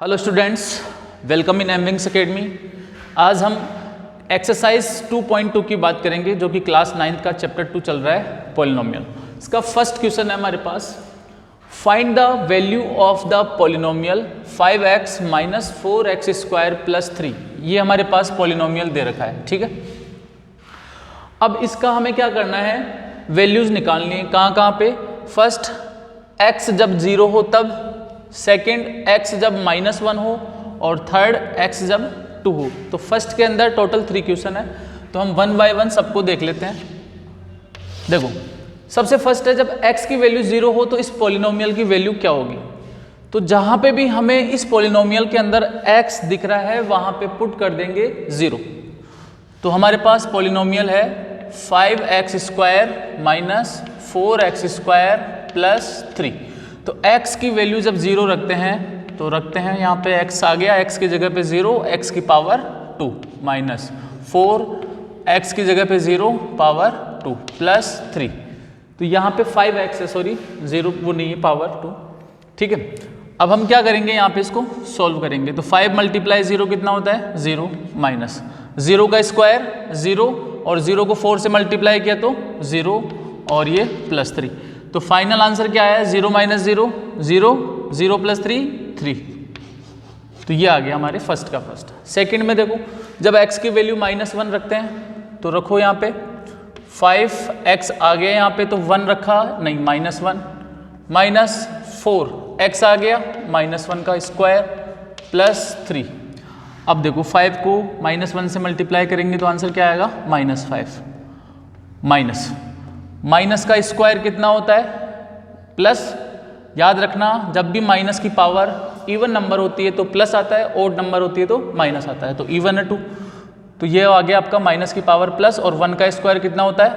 Hello students, welcome in MWings academy. आज हम exercise 2.2 की बात करेंगे जो कि क्लास 9th का चैप्टर 2 चल रहा है पॉलिनोमियल। इसका फर्स्ट क्वेश्चन है हमारे पास, find the value of the polynomial 5x minus 4x square plus 3। ये हमारे पास पॉलिनोमियल दे रखा है, ठीक है। अब इसका हमें क्या करना है, वैल्यूज निकालनी है। कहाँ पे? फर्स्ट x जब 0 हो तब, सेकेंड x जब -1 हो और थर्ड x जब 2 हो। तो फर्स्ट के अंदर टोटल 3 क्वेश्चन है, तो हम 1 बाय 1 सबको देख लेते हैं। देखो, सबसे फर्स्ट है, जब x की वैल्यू 0 हो तो इस पॉलिनोमियल की वैल्यू क्या होगी। तो जहां पे भी हमें इस पॉलिनोमियल के अंदर x दिख रहा है वहां पे पुट कर देंगे 0। तो हमारे पास पॉलिनोमियल है 5x square minus 4x square plus 3। तो x की वैल्यू जब 0 रखते हैं तो रखते हैं यहाँ पे x आ गया, x की जगह पे 0, x की पावर 2 माइनस 4, x की जगह पे 0 पावर 2 प्लस 3। तो यहाँ पे 5x है, सॉरी 0 वो नहीं है, पावर 2, ठीक है। अब हम क्या करेंगे, यहाँ पे इसको सॉल्व करेंगे। तो 5 मल्टीप्लाई 0 कितना होता है, 0 माइनस 0 का स्क्वायर 0 और 0 को 4 से मल्टीप्लाई किया तो 0 और ये प्लस 3। तो फाइनल आंसर क्या है, 0 माइनस 0 0, 0 प्लस 3 3। तो ये आ गया हमारे फर्स्ट का फर्स्ट। सेकंड में देखो, जब x की वैल्यू -1 रखते हैं तो रखो यहाँ पे 5x आ गया, यहाँ पे तो 1 रखा नहीं, -1 माइनस 4x आ गया, -1 का स्क्वायर प्लस 3। अब देखो 5 को -1 से मल्टीप्लाई करेंगे तो आंसर क्या आएगा, -5 माइनस का स्क्वायर कितना होता है, प्लस। याद रखना, जब भी माइनस की पावर इवन नंबर होती है तो प्लस आता है, ओड नंबर होती है तो माइनस आता है। तो इवन है 2, तो ये आ गया आपका माइनस की पावर प्लस, और 1 का स्क्वायर कितना होता है,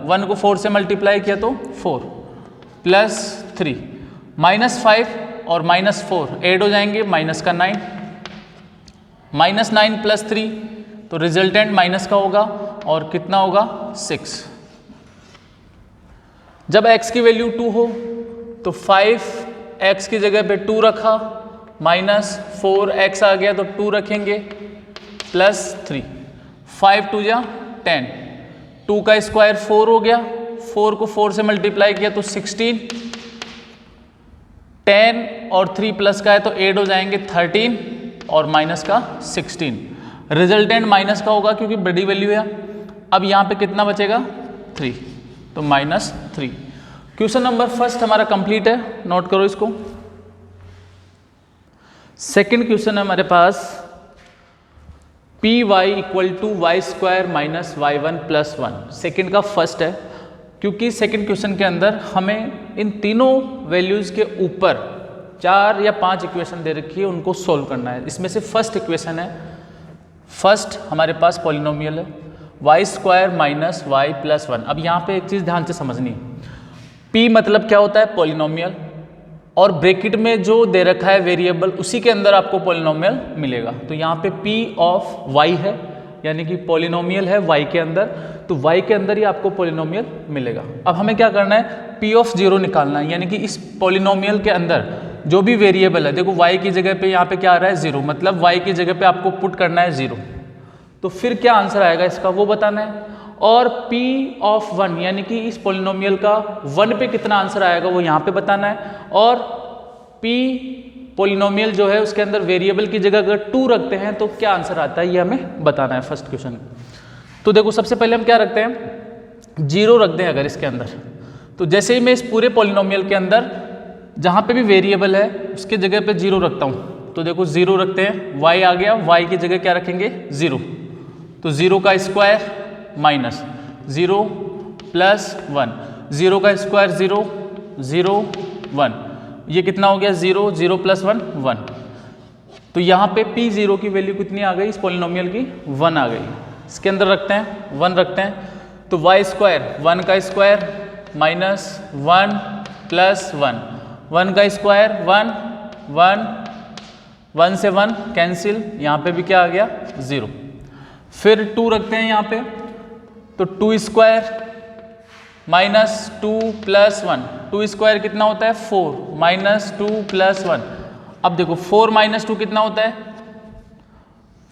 1 को 4 से मल्टीप्लाई किया तो 4 प्लस 3 -5 और -4 ऐड हो जाएंगे, माइनस का 9 -9 प्लस 3, तो रिजल्टेंट माइनस का होगा और कितना होगा 6। जब x की वैल्यू 2 हो तो 5x की जगह पे 2 रखा, माइनस 4x आ गया तो 2 रखेंगे प्लस 3, 5 2 जा 10, 2 का स्क्वायर 4 हो गया, 4 को 4 से मल्टीप्लाई किया तो 16, 10 और 3 प्लस का है तो ऐड हो जाएंगे 13 और माइनस का 16। रिजल्टेंट माइनस का होगा क्योंकि बड़ी वैल्यू है। अब यहाँ पे कितना बचेगा, 3, तो -3। क्वेश्चन नंबर फर्स्ट हमारा कंप्लीट है, नोट करो इसको। सेकंड क्वेश्चन है हमारे पास, py = y² minus y1 plus 1। Second का फर्स्ट है, क्योंकि सेकेंड क्वेश्चन के अंदर हमें इन तीनों वैल्यूज के ऊपर 4 या 5 इक्वेशन दे रखी है, उनको सोल्व करना है। इसमें से फर्स्ट इक्वेशन है, फर्स्ट हमारे पास पॉलिनोमियल है y² माइनस y प्लस 1। अब यहाँ पे एक चीज़ ध्यान से समझनी है, p मतलब क्या होता है, पॉलिनोमियल, और ब्रैकेट में जो दे रखा है वेरिएबल उसी के अंदर आपको पॉलिनोमियल मिलेगा। तो यहाँ पे p ऑफ y है, यानी कि पॉलिनोमियल है y के अंदर, तो y के अंदर ही आपको पॉलिनोमियल मिलेगा। अब हमें क्या करना है, p ऑफ 0 निकालना है, यानी कि इस पॉलिनोमियल के अंदर जो भी वेरिएबल है, देखो y की जगह पे यहाँ पे क्या आ रहा है, 0, मतलब y की जगह पे आपको पुट करना है 0। तो फिर क्या आंसर आएगा इसका वो बताना है, और p ऑफ 1 यानी कि इस पॉलिनोमियल का 1 पे कितना आंसर आएगा वो यहाँ पे बताना है, और p पॉलिनोमियल जो है उसके अंदर वेरिएबल की जगह अगर 2 रखते हैं तो क्या आंसर आता है ये हमें बताना है फर्स्ट क्वेश्चन। तो देखो सबसे पहले हम क्या रखते हैं, 0 रख दें अगर इसके अंदर। तो जैसे ही मैं इस पूरे पॉलिनोमियल के अंदर जहाँ पे भी वेरिएबल है उसके जगह पे 0 रखता हूँ, तो देखो 0 रखते हैं, y आ गया, y की जगह क्या रखेंगे, 0। तो 0 का स्क्वायर माइनस 0 प्लस 1, 0 का स्क्वायर 0, 0 1, ये कितना हो गया, 0 0 प्लस 1 1। तो यहाँ पे p0 की वैल्यू कितनी आ गई, इस पॉलिनोमियल की 1 आ गई। इसके अंदर रखते हैं 1 रखते हैं, तो y² 1 का स्क्वायर माइनस 1 प्लस 1, 1 का स्क्वायर 1 1, 1 से 1 कैंसिल, यहाँ पे भी क्या आ गया, 0। फिर 2 रखते हैं यहाँ पे, तो 2² माइनस 2 प्लस 1, 2² कितना होता है, 4 माइनस 2 प्लस 1। अब देखो 4 माइनस 2 कितना होता है,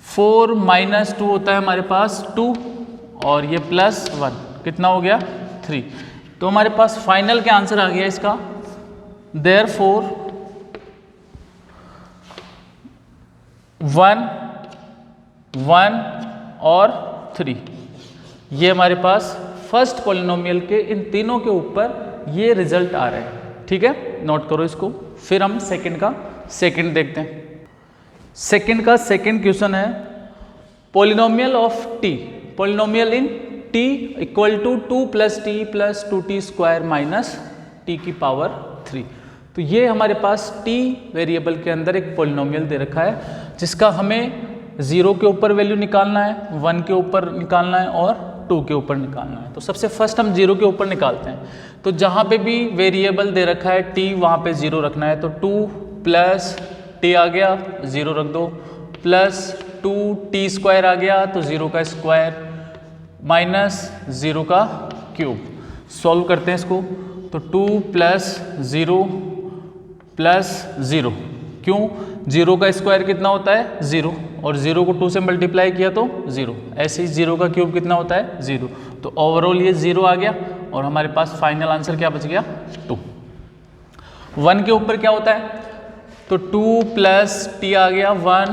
4 माइनस 2 होता है हमारे पास 2 और ये प्लस 1 कितना हो गया 3। तो हमारे पास फाइनल क्या आंसर आ गया इसका, देयरफॉर 1 1 और 3, ये हमारे पास फर्स्ट पॉलिनोमियल के इन तीनों के ऊपर ये रिजल्ट आ रहा है। ठीक है, नोट करो इसको। फिर हम सेकंड का सेकंड देखते हैं। सेकंड का सेकंड क्वेश्चन है polynomial of t, polynomial in t equal to 2 + t + 2t square minus t की पावर 3। तो ये हमारे पास t वेरिएबल के अंदर एक पॉलिनोमियल दे रखा है जिसका हमें 0 के ऊपर वैल्यू निकालना है, 1 के ऊपर निकालना है और 2 के ऊपर निकालना है। तो सबसे फर्स्ट हम 0 के ऊपर निकालते हैं। तो जहाँ पे भी वेरिएबल दे रखा है t वहाँ पे 0 रखना है। तो 2 + t आ गया 0 रख दो, प्लस 2t स्क्वायर आ गया तो 0 का स्क्वायर माइनस 0 का क्यूब। सॉल्व करते हैं इसको। तो 2 + 0 + 0, क्यों 0 का स्क्वायर कितना होता है 0 और 0 को 2 से मल्टीप्लाई किया तो 0, ऐसे ही 0 का क्यूब कितना होता है 0। तो ओवरऑल ये 0 आ गया और हमारे पास फाइनल आंसर क्या बच गया 2। 1 के ऊपर क्या होता है, तो 2 + t आ गया 1,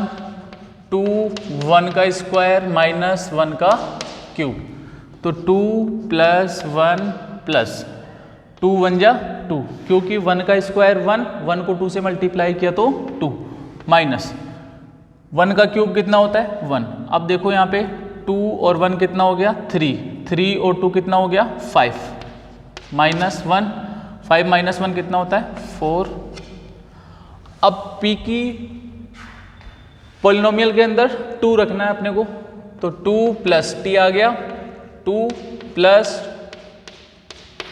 2 1 का स्क्वायर माइनस 1 का क्यूब। तो 2 + 1 + 2 1 जा 2, क्योंकि 1 का स्क्वायर 1 को 2 से मल्टीप्लाई किया तो 2 माइनस 1 का क्यूब कितना होता है 1। अब देखो यहाँ पे 2 और 1 कितना हो गया 3, 3 और 2 कितना हो गया 5 माइनस 1, 5 माइनस 1 कितना होता है 4। अब p की पॉलिनोमियल के अंदर 2 रखना है अपने को। तो 2 + t आ गया 2 +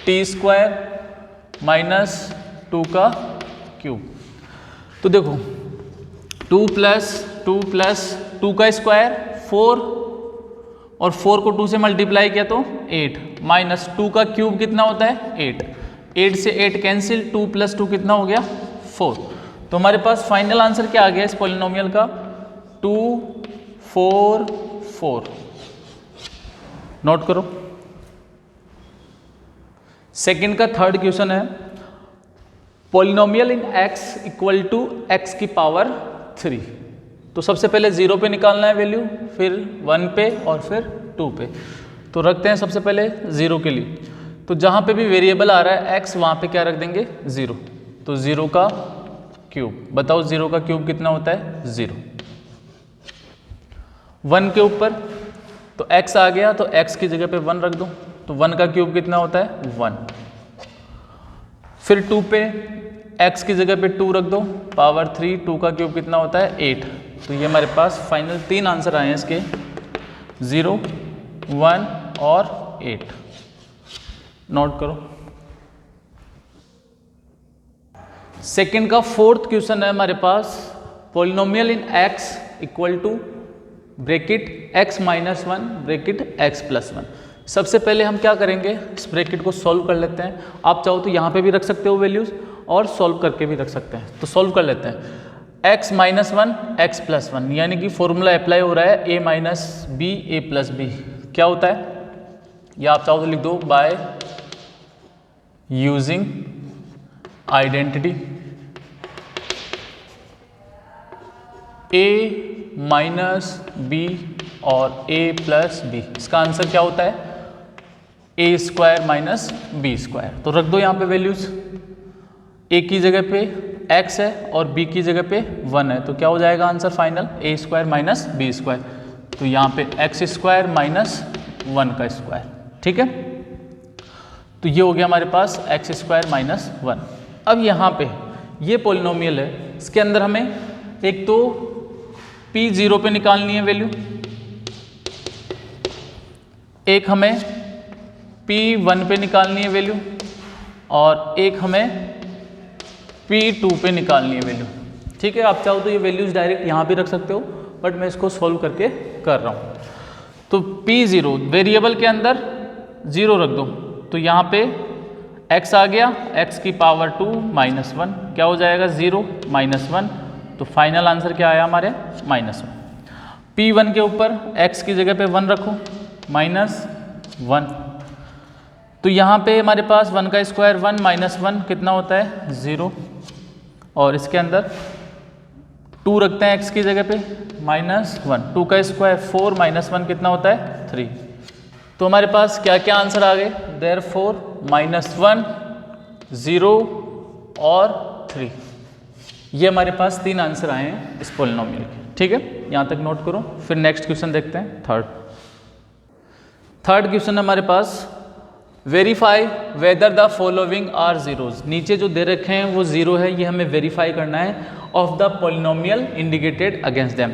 t स्क्वायर माइनस 2 का क्यूब। तो देखो 2 + 2 का स्क्वायर 4 और 4 को 2 से मल्टीप्लाई किया तो 8 माइनस 2 का क्यूब कितना होता है 8, 8 से 8 कैंसिल, 2 + 2 कितना हो गया 4। तो हमारे पास फाइनल आंसर क्या आ गया इस पॉलिनोमियल का 2 4 4। नोट करो। सेकंड का थर्ड क्वेश्चन है पॉलिनोमियल इन x = x की पावर 3। तो सबसे पहले 0 पे निकालना है वैल्यू, फिर 1 पे और फिर 2 पे। तो रखते हैं सबसे पहले 0 के लिए। तो जहाँ पे भी वेरिएबल आ रहा है x वहाँ पे क्या रख देंगे 0। तो 0 का क्यूब, बताओ 0 का क्यूब कितना होता है 0। 1 के ऊपर तो x आ गया तो x की जगह पे 1 रख दो, तो 1 का क्यूब कितना होता है 1। फिर 2 पे x की जगह पे 2 रख दो, पावर 3, 2 का क्यूब कितना होता है 8। तो ये हमारे पास फाइनल 3 आंसर आए हैं इसके 0 1 और 8। नोट करो। सेकंड का फोर्थ क्वेश्चन है हमारे पास polynomial in x = bracket x - 1 bracket x + 1। सबसे पहले हम क्या करेंगे, इस ब्रैकेट को सॉल्व कर लेते हैं। आप चाहो तो यहाँ पे भी रख सकते हो वैल्यूज और सॉल्व करके भी रख सकते हैं। तो सॉल्व कर लेते हैं। x - 1 x + 1, यानी कि फॉर्मूला अप्लाई हो रहा है a - b a + b। क्या होता है, या आप चाहो तो लिख दो by using identity a - b और a + b। इसका आंसर क्या होता है a² - b²। तो रख दो यहाँ पे वैल्यूज, a की जगह पे x है और b की जगह पे 1 है। तो क्या हो जाएगा आंसर फाइनल a² - b²। तो यहाँ पे x² - 1 का स्क्वायर। ठीक है, तो ये हो गया हमारे पास x² - 1। अब यहाँ पे ये पॉलिनोमियल है, इसके अंदर हमें एक तो p0 पे निकालनी है वैल्यू, एक हमें p1 पे निकालनी है वैल्यू और एक हमें p2 पे निकालनी है वैल्यू। ठीक है, आप चाहो तो ये वैल्यूज डायरेक्ट यहाँ भी रख सकते हो, बट मैं इसको सॉल्व करके कर रहा हूँ। तो p0 वेरिएबल के अंदर 0 रख दो, तो यहाँ पे x आ गया, x की पावर 2 - 1 क्या हो जाएगा 0 - 1 तो फाइनल आंसर क्या आया हमारे -1। P1 के ऊपर x की जगह पे 1 रखो -1, तो यहाँ पे हमारे पास 1 का स्क्वायर 1 -1 कितना होता है 0, और इसके अंदर 2 रखते हैं x की जगह पे -1, 2 का स्क्वायर 4 -1 कितना होता है 3। तो हमारे पास क्या क्या आंसर आ गए, देयरफॉर -1, 0 और 3, ये हमारे पास 3 आंसर आए हैं इस पॉलिनोमियल के। ठीक है, यहाँ तक नोट करो। फिर नेक्स्ट क्वेश्चन देखते हैं, थर्ड क्वेश्चन हमारे पास, verify whether the following are zeros. नीचे जो दे रखे हैं वो जीरो है, ये हमें वेरीफाई करना है of the polynomial indicated against them.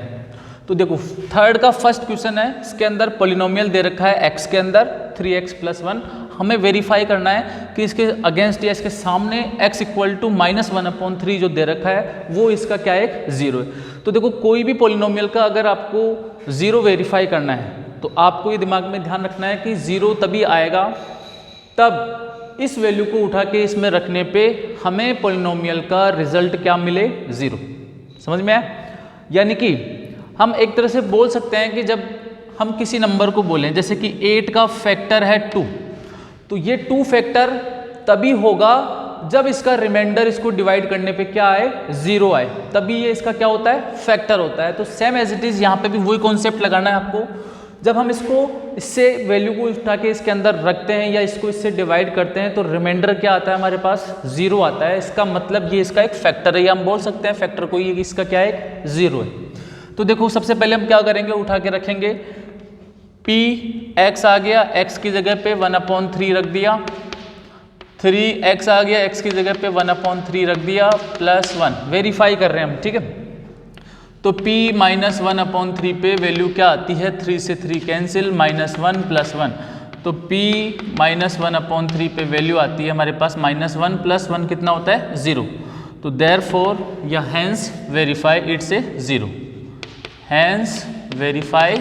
तो देखो थर्ड का फर्स्ट क्वेश्चन है, इसके अंदर पॉलिनोमियल दे रखा है x के अंदर 3x + 1, हमें वेरीफाई करना है कि इसके अगेंस्ट या इसके सामने x = -1/3 जो दे रखा है वो इसका क्या है, एक जीरो है। तो देखो कोई भी पॉलिनोमियल का अगर आपको जीरो वेरीफाई करना है तो आपको ये दिमाग में ध्यान रखना है कि जीरो तभी आएगा तब इस वैल्यू को उठा के इसमें रखने पे हमें पॉलिनोमियल का रिजल्ट क्या मिले, जीरो। समझ में आया? यानी कि हम एक तरह से बोल सकते हैं कि जब हम किसी नंबर को बोलें, जैसे कि 8 का फैक्टर है 2, तो ये 2 फैक्टर तभी होगा जब इसका रिमाइंडर इसको डिवाइड करने पे क्या आए, जीरो आए, तभी ये इसका क्या होता है, फैक्टर होता है। तो सेम एज इट इज यहाँ पे भी वही कॉन्सेप्ट लगाना है आपको। जब हम इसको इससे वैल्यू को उठा के इसके अंदर रखते हैं या इसको इससे डिवाइड करते हैं तो रिमाइंडर क्या आता है हमारे पास, जीरो आता है। इसका मतलब ये इसका एक फैक्टर है, या हम बोल सकते हैं फैक्टर को ये इसका क्या है, जीरो है। तो देखो सबसे पहले हम क्या करेंगे, उठा के रखेंगे x आ गया, x की जगह पे 1/3 रख दिया, 3x आ गया, x की जगह पे 1/3 रख दिया, +1 वेरीफाई कर रहे हैं हम। ठीक है, तो p -1/3 पे वैल्यू क्या आती है, 3 से 3 कैंसिल, -1 +1, तो p -1/3 पे वैल्यू आती है हमारे पास -1 + 1 कितना होता है, 0। तो देयरफॉर या hence verify it's a 0, hence verify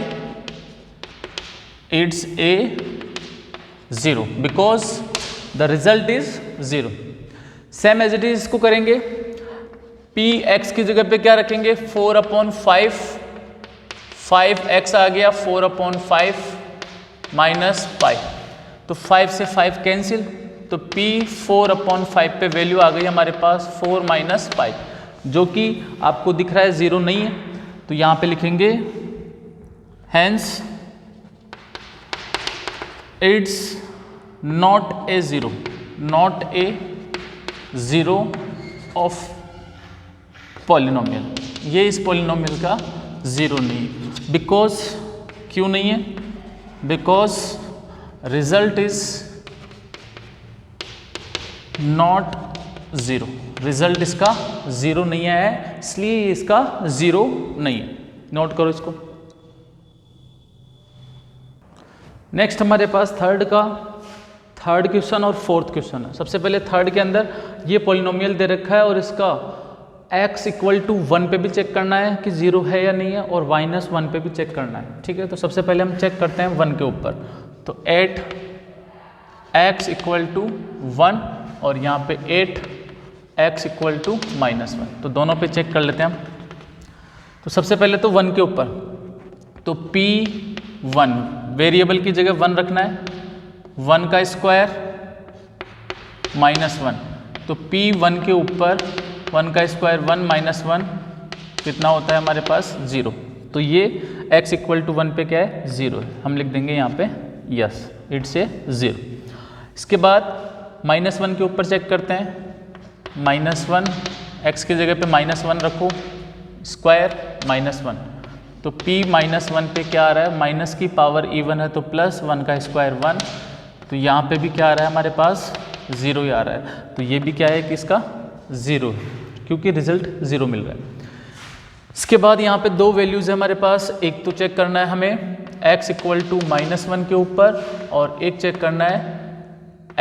it's a 0 because the result is 0। Same as it is इसको करेंगे, p x की जगह पे क्या रखेंगे, 4/5, 5x आ गया, 4/5 -π, तो 5 से 5 कैंसिल, तो p 4/5 पे वैल्यू आ गई हमारे पास 4 - π, जो कि आपको दिख रहा है 0 नहीं है, तो यहाँ पे लिखेंगे hence it's not a 0, not a 0 of polynomial, ये इस पॉलिनोमियल का 0 नहीं है। बिकॉज क्यों नहीं है, because result is not 0, result इसका 0 नहीं है, इसलिए इसका 0 नहीं है। नोट करो इसको। नेक्स्ट हमारे पास थर्ड क्वेश्चन और फोर्थ क्वेश्चन है। सबसे पहले थर्ड के अंदर ये पॉलिनोमियल दे रखा है और इसका x = 1 पे भी चेक करना है कि 0 है या नहीं है, और -1 पे भी चेक करना है। ठीक है, तो सबसे पहले हम चेक करते हैं 1 के ऊपर, तो 8x = 1 और यहाँ पे 8x = -1, तो दोनों पे चेक कर लेते हैं हम। तो सबसे पहले तो 1 के ऊपर, तो p1 वेरिएबल की जगह 1 रखना है, 1 का स्क्वायर -1, तो p1 के ऊपर 1 का स्क्वायर 1 -1 कितना होता है हमारे पास, 0। तो ये x = 1 पे क्या है, 0 है, हम लिख देंगे यहाँ पे यस, इट्स ए 0। इसके बाद -1 के ऊपर चेक करते हैं, -1 x की जगह पे -1 रखो, स्क्वायर -1, तो p -1 पे क्या आ रहा है, माइनस की पावर इवन है तो +1 का स्क्वायर 1, तो यहाँ पे भी क्या आ रहा है हमारे पास, 0 ही आ रहा है। तो ये भी क्या है कि इसका 0 है, क्योंकि रिजल्ट 0 मिल रहा है। इसके बाद यहाँ पे 2 वैल्यूज़ है हमारे पास, एक तो चेक करना है हमें x = -1 के ऊपर, और एक चेक करना है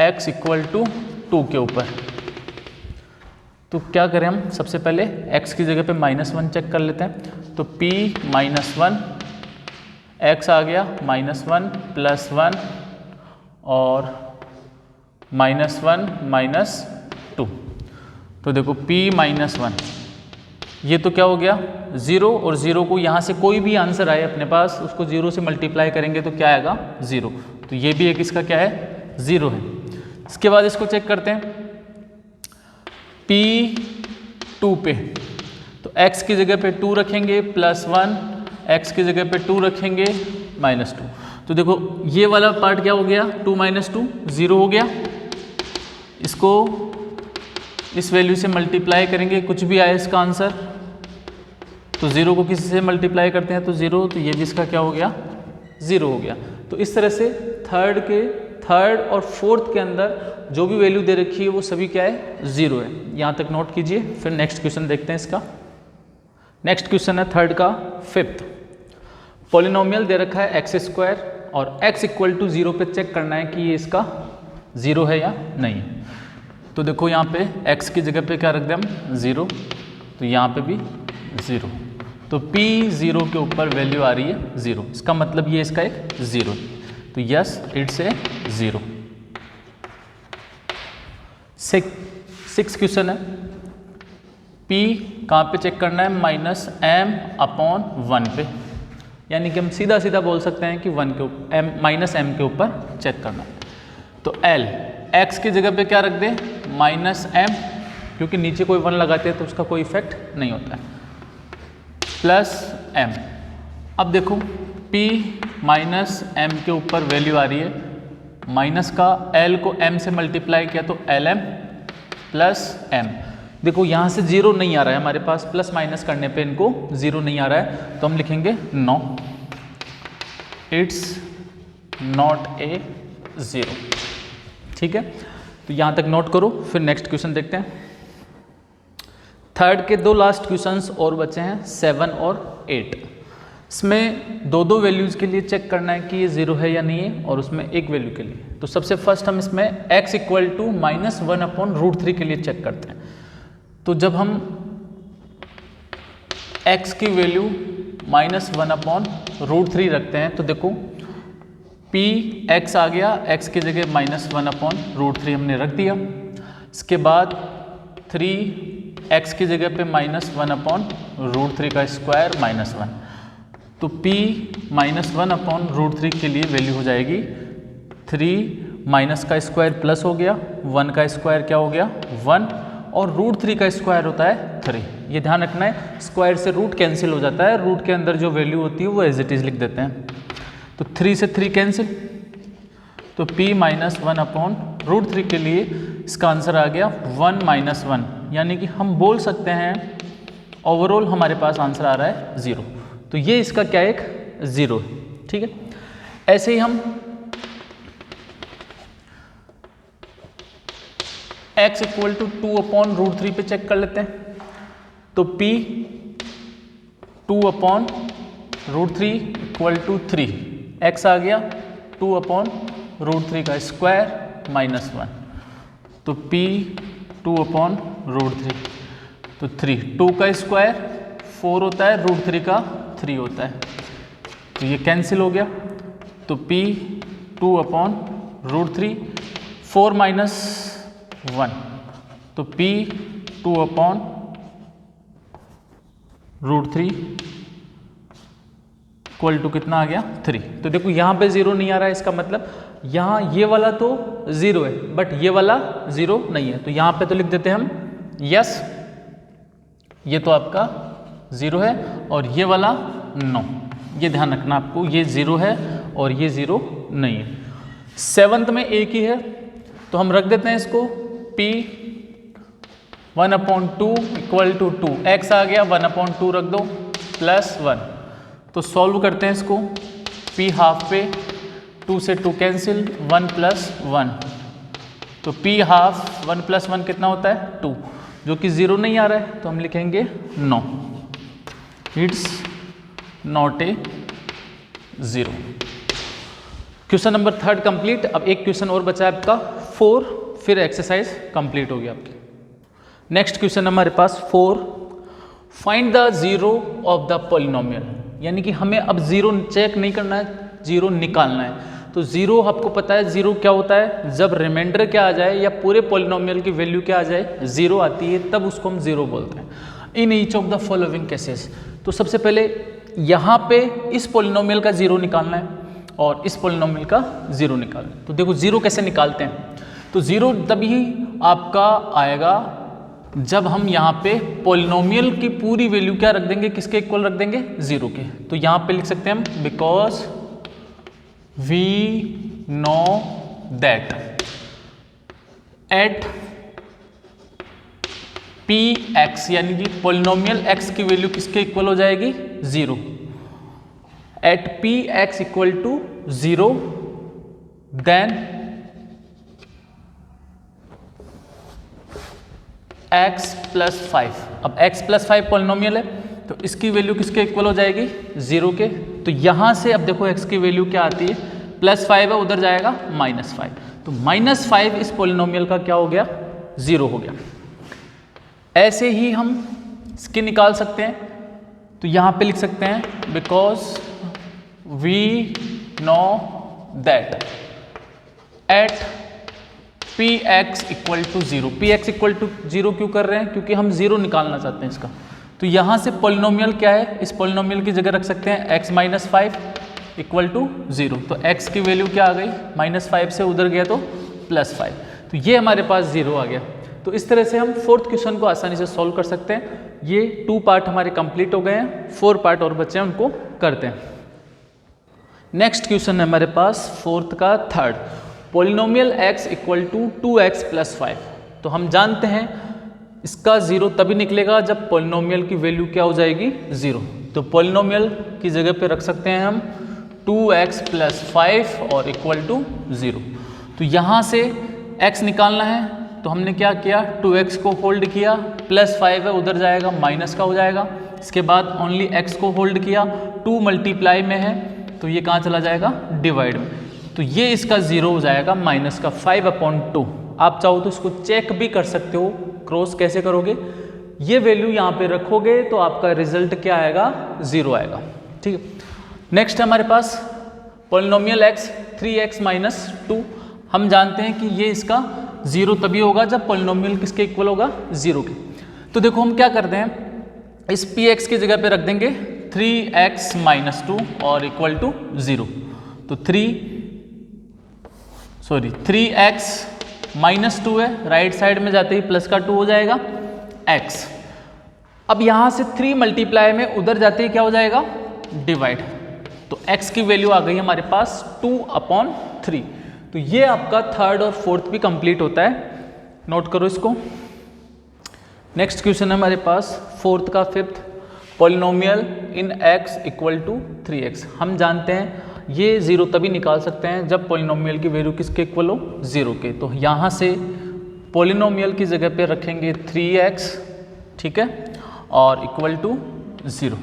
x = 2 के ऊपर। तो क्या करें हम, सबसे पहले x की जगह पे -1 चेक कर लेते हैं, तो p -1 x आ गया, -1 +1 और -1 -2, तो देखो p -1 ये तो क्या हो गया 0, और 0 को यहाँ से कोई भी आंसर आए अपने पास उसको 0 से मल्टीप्लाई करेंगे तो क्या आएगा 0। तो ये भी एक इसका क्या है 0 है। इसके बाद इसको चेक करते हैं P2 पे, तो x की जगह पे 2 रखेंगे +1, x की जगह पे 2 रखेंगे -2। तो देखो ये वाला पार्ट क्या हो गया 2 - 2 0 हो गया। इसको इस वैल्यू से मल्टीप्लाई करेंगे कुछ भी आए इसका आंसर, तो 0 को किसी से मल्टीप्लाई करते हैं तो 0, तो ये भी इसका क्या हो गया 0 हो गया। तो इस तरह से थर्ड और फोर्थ के अंदर जो भी वैल्यू दे रखी है वो सभी क्या है 0 है। यहाँ तक नोट कीजिए। फिर नेक्स्ट क्वेश्चन देखते हैं इसका। नेक्स्ट क्वेश्चन है थर्ड का 5th। पॉलिनोमियल दे रखा है x² और x = 0 पे चेक करना है कि ये इसका 0 है या नहीं है। तो देखो यहाँ पे x की जगह पे क्या रख दें हम 0, तो यहाँ पे भी 0, तो P0 के ऊपर वैल्यू आ रही है 0, इसका मतलब ये इसका एक 0, तो यस इट्स ए 0। 6 क्वेश्चन है। P कहाँ पे चेक करना है -m/1 पे, यानी कि हम सीधा सीधा बोल सकते हैं कि 1 के ऊपर -m के ऊपर चेक करना है। तो L x की जगह पे क्या रख दें -m, क्योंकि नीचे कोई 1 लगाते हैं तो उसका कोई इफेक्ट नहीं होता है, +m। अब देखो P -m के ऊपर वैल्यू आ रही है, माइनस का L को m से मल्टीप्लाई किया तो Lm +m। देखो यहाँ से 0 नहीं आ रहा है हमारे पास, प्लस माइनस करने पे इनको 0 नहीं आ रहा है, तो हम लिखेंगे नो, इट्स नॉट ए 0। ठीक है, तो यहाँ तक नोट करो। फिर नेक्स्ट क्वेश्चन देखते हैं। थर्ड के 2 लास्ट क्वेश्चंस और बचे हैं 7 और 8। इसमें दो वैल्यूज़ के लिए चेक करना है कि ये 0 है या नहीं है, और उसमें एक वैल्यू के लिए। तो सबसे फर्स्ट हम इसमें x = -1/√3 के लिए चेक करते हैं। तो जब हम x की वैल्यू -1/√3 रखते हैं तो देखो p x आ गया, x की जगह -1/√3 हमने रख दिया। इसके बाद 3x की जगह पे -1/√3 का स्क्वायर -1, तो p -1/√3 के लिए वैल्यू हो जाएगी 3 माइनस का स्क्वायर प्लस हो गया, 1 का स्क्वायर क्या हो गया 1, और √3 का स्क्वायर होता है 3। ये ध्यान रखना है, स्क्वायर से रूट कैंसिल हो जाता है, रूट के अंदर जो वैल्यू होती है वो एज इट इज लिख देते हैं। तो 3 से 3 कैंसिल, तो p -1/√3 के लिए इसका आंसर आ गया 1 - 1, यानी कि हम बोल सकते हैं ओवरऑल हमारे पास आंसर आ रहा है 0। तो ये इसका क्या एक 0 है। ठीक है, ऐसे ही हम x = 2/√3 पे चेक कर लेते हैं। तो p 2/√3 = 3, x आ गया 2/√3 का स्क्वायर -1, तो p 2/√3, तो 3, 2 का स्क्वायर 4 होता है, √3 का 3 होता है, तो ये कैंसिल हो गया। तो p 2/√3, 4 - 1, तो p 2/√3 इक्वल टू कितना आ गया 3। तो देखो यहाँ पे 0 नहीं आ रहा है, इसका मतलब यहाँ ये वाला तो 0 है बट ये वाला 0 नहीं है, तो यहाँ पे तो लिख देते हैं हम यस, ये तो आपका 0 है, और ये वाला नो। ये ध्यान रखना आपको, ये 0 है और ये 0 नहीं है। 7th में एक ही है, तो हम रख देते हैं इसको p 1/2 = 2, x आ गया 1/2 रख दो +1। तो सॉल्व करते हैं इसको, p हाफ पे 2 से 2 कैंसिल, 1 + 1, तो p हाफ 1 + 1 कितना होता है 2, जो कि 0 नहीं आ रहा है, तो हम लिखेंगे no, it's not a 0। Question number 3 complete. अब एक क्वेश्चन और बचा है आपका 4, फिर एक्सरसाइज कंप्लीट हो गया आपकी। नेक्स्ट क्वेश्चन हमारे पास 4, find the 0 of the polynomial, यानी कि हमें अब 0 चेक नहीं करना है, 0 निकालना है। तो 0 आपको पता है 0 क्या होता है, जब रिमाइंडर क्या आ जाए या पूरे पॉलिनोमियल की वैल्यू क्या आ जाए 0 आती है, तब उसको हम 0 बोलते हैं। In each of the following cases. तो सबसे पहले यहाँ पे इस पॉलिनोमियल का जीरो निकालना है और इस पॉलिनोमियल का जीरो निकालना है। तो देखो जीरो कैसे निकालते हैं, तो जीरो तभी आपका आएगा जब हम यहाँ पे पॉलिनोमियल की पूरी वैल्यू क्या रख देंगे, किसके इक्वल रख देंगे, जीरो के। तो यहाँ पे लिख सकते हैं हम because we know that at P X, यानी कि पॉलिनोमियल एक्स की वैल्यू किसके इक्वल हो जाएगी, zero. At P X equal to zero then x plus 5। अब x प्लस 5 पॉलिनोमियल है तो इसकी वैल्यू किसके इक्वल हो जाएगी, जीरो के। तो यहां से अब देखो x की वैल्यू क्या आती है, +5 है, उधर जाएगा -5। तो -5 इस पॉलिनोमियल का क्या हो गया, जीरो हो गया। ऐसे ही हम इसके निकाल सकते हैं। तो यहां पे लिख सकते हैं because we know that at P X equal to zero. P X equal to zero क्यों कर रहे हैं, क्योंकि हम जीरो निकालना चाहते हैं इसका। तो यहाँ से पॉलिनोमियल क्या है, इस पॉलिनोमियल की जगह रख सकते हैं x minus 5 equal to zero. तो x की वैल्यू क्या आ गई, -5 से उधर गया तो +5। तो ये हमारे पास जीरो आ गया। तो इस तरह से हम फोर्थ क्वेश्चन को आसानी से सॉल्व कर सकते हैं। ये 2 पार्ट हमारे कंप्लीट हो गए हैं, 4 पार्ट और बचे हैं, उनको करते हैं। नेक्स्ट क्वेश्चन है हमारे पास फोर्थ का third, polynomial x equal to 2x plus 5। तो हम जानते हैं इसका जीरो तभी निकलेगा जब पॉलिनोमियल की वैल्यू क्या हो जाएगी, जीरो। तो पॉलिनोमियल की जगह पे रख सकते हैं हम 2x प्लस 5 और इक्वल टू जीरो। तो यहाँ से x निकालना है, तो हमने क्या किया, 2x को होल्ड किया, +5 है उधर जाएगा, माइनस का हो जाएगा। इसके बाद ओनली x को होल्ड किया, 2 मल्टीप्लाई में है तो ये कहाँ चला जाएगा, डिवाइड में। तो ये इसका जीरो हो जाएगा माइनस का 5/2। आप चाहो तो इसको चेक भी कर सकते हो, क्रॉस कैसे करोगे, ये वैल्यू यहाँ पे रखोगे तो आपका रिजल्ट क्या आएगा, जीरो आएगा। ठीक है, नेक्स्ट हमारे पास पॉलिनोमियल x 3x माइनस 2। हम जानते हैं कि ये इसका जीरो तभी होगा जब पॉलिनोमियल किसके इक्वल होगा, जीरो के। तो देखो हम क्या करते हैं, इस px की जगह पे रख देंगे 3x माइनस 2 और इक्वल टू जीरो। तो 3x माइनस 2 है, राइट साइड में जाते ही प्लस का 2 हो जाएगा x। अब यहां से 3 मल्टीप्लाई में उधर जाते ही क्या हो जाएगा, डिवाइड। तो x की वैल्यू आ गई हमारे पास 2/3। तो ये आपका थर्ड और फोर्थ भी कंप्लीट होता है, नोट करो इसको। नेक्स्ट क्वेश्चन है हमारे पास फोर्थ का fifth, polynomial in x equal to 3x। हम जानते हैं ये जीरो तभी निकाल सकते हैं जब पॉलिनोमियल की वैल्यू किसके इक्वल हो, जीरो के। तो यहाँ से पॉलिनोमियल की जगह पे रखेंगे 3x, ठीक है, और इक्वल टू जीरो।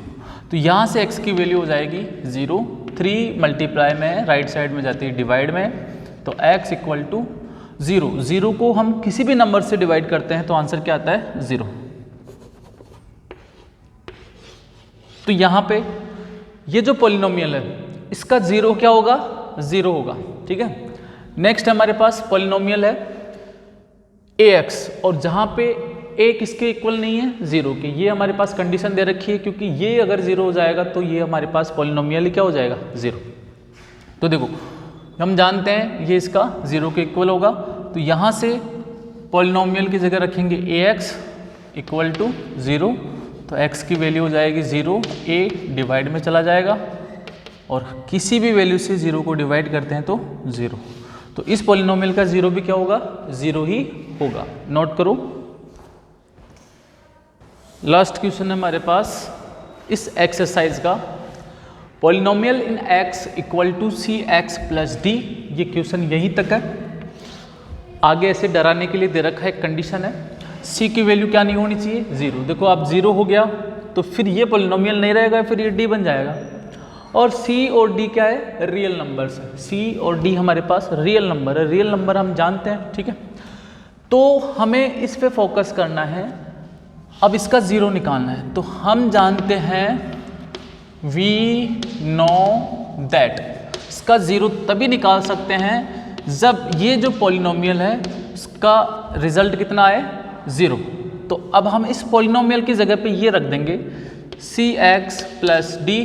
तो यहाँ से x की वैल्यू हो जाएगी जीरो, 3 मल्टीप्लाई में राइट साइड में जाती है डिवाइड में, तो x equal to zero. Zero को हम किसी भी नंबर से डिवाइड करते हैं तो आंसर क्या आता है, जीरो। तो यहाँ पे ये जो पॉलिनोमियल है इसका जीरो क्या होगा, जीरो होगा। ठीक है, नेक्स्ट हमारे पास पॉलिनोमियल है ax, और जहां पे a किसके इक्वल नहीं है, जीरो के। ये हमारे पास कंडीशन दे रखी है, क्योंकि ये अगर जीरो हो जाएगा तो ये हमारे पास पॉलिनोमियल क्या हो जाएगा, जीरो। तो देखो हम जानते हैं ये इसका जीरो के इक्वल होगा। तो यहां से पॉलिनोमियल की जगह रखेंगे ax इक्वल टू जीरो। तो x की वैल्यू हो जाएगी जीरो, a डिवाइड में चला जाएगा, और किसी भी वैल्यू से जीरो को डिवाइड करते हैं तो जीरो। तो इस पॉलिनोमियल का जीरो भी क्या होगा, जीरो ही होगा। नोट करो। लास्ट क्वेश्चन है हमारे पास इस एक्सरसाइज का, polynomial in x equal to cx plus d। ये क्वेश्चन यहीं तक है, आगे ऐसे डराने के लिए दे रखा है, कंडीशन है c की वैल्यू क्या नहीं होनी चाहिए, जीरो। देखो आप जीरो हो गया तो फिर ये पॉलिनोमियल नहीं रहेगा, फिर ये d बन जाएगा। और c और d क्या है, रियल नंबर्स है। c और d हमारे पास रियल नंबर है, रियल नंबर हम जानते हैं। ठीक है, तो हमें इस पे फोकस करना है। अब इसका जीरो निकालना है, तो हम जानते हैं वी नो दैट, इसका जीरो तभी निकाल सकते हैं जब ये जो पॉलिनोमियल है इसका रिजल्ट कितना आए, जीरो। तो अब हम इस पॉलिनोमियल की जगह पे ये रख देंगे cx प्लस डी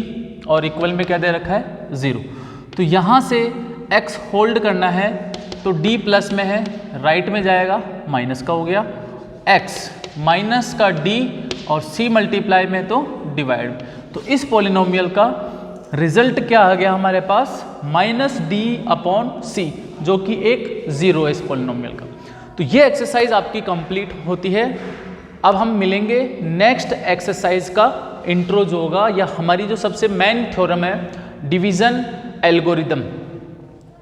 और इक्वल में क्या दे रखा है 0। तो यहाँ से x होल्ड करना है तो d प्लस में है, राइट में जाएगा माइनस का हो गया, x माइनस का d और c मल्टीप्लाई में तो डिवाइड। तो इस पॉलिनोमियल का रिजल्ट क्या आ गया हमारे पास माइनस डी अपॉन सी, जो कि एक 0 है इस पॉलिनोमियल का। तो ये एक्सरसाइज आपकी कंप्लीट होती है। अब हम मिलेंगे नेक्स्ट एक्सरसाइज का इंट्रो जो होगा, या हमारी जो सबसे मेन थ्योरम है डिवीजन एल्गोरिदम,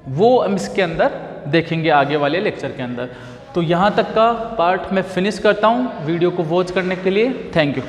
वो हम इसके अंदर देखेंगे आगे वाले लेक्चर के अंदर। तो यहाँ तक का पार्ट मैं फिनिश करता हूँ। वीडियो को वॉच करने के लिए थैंक यू।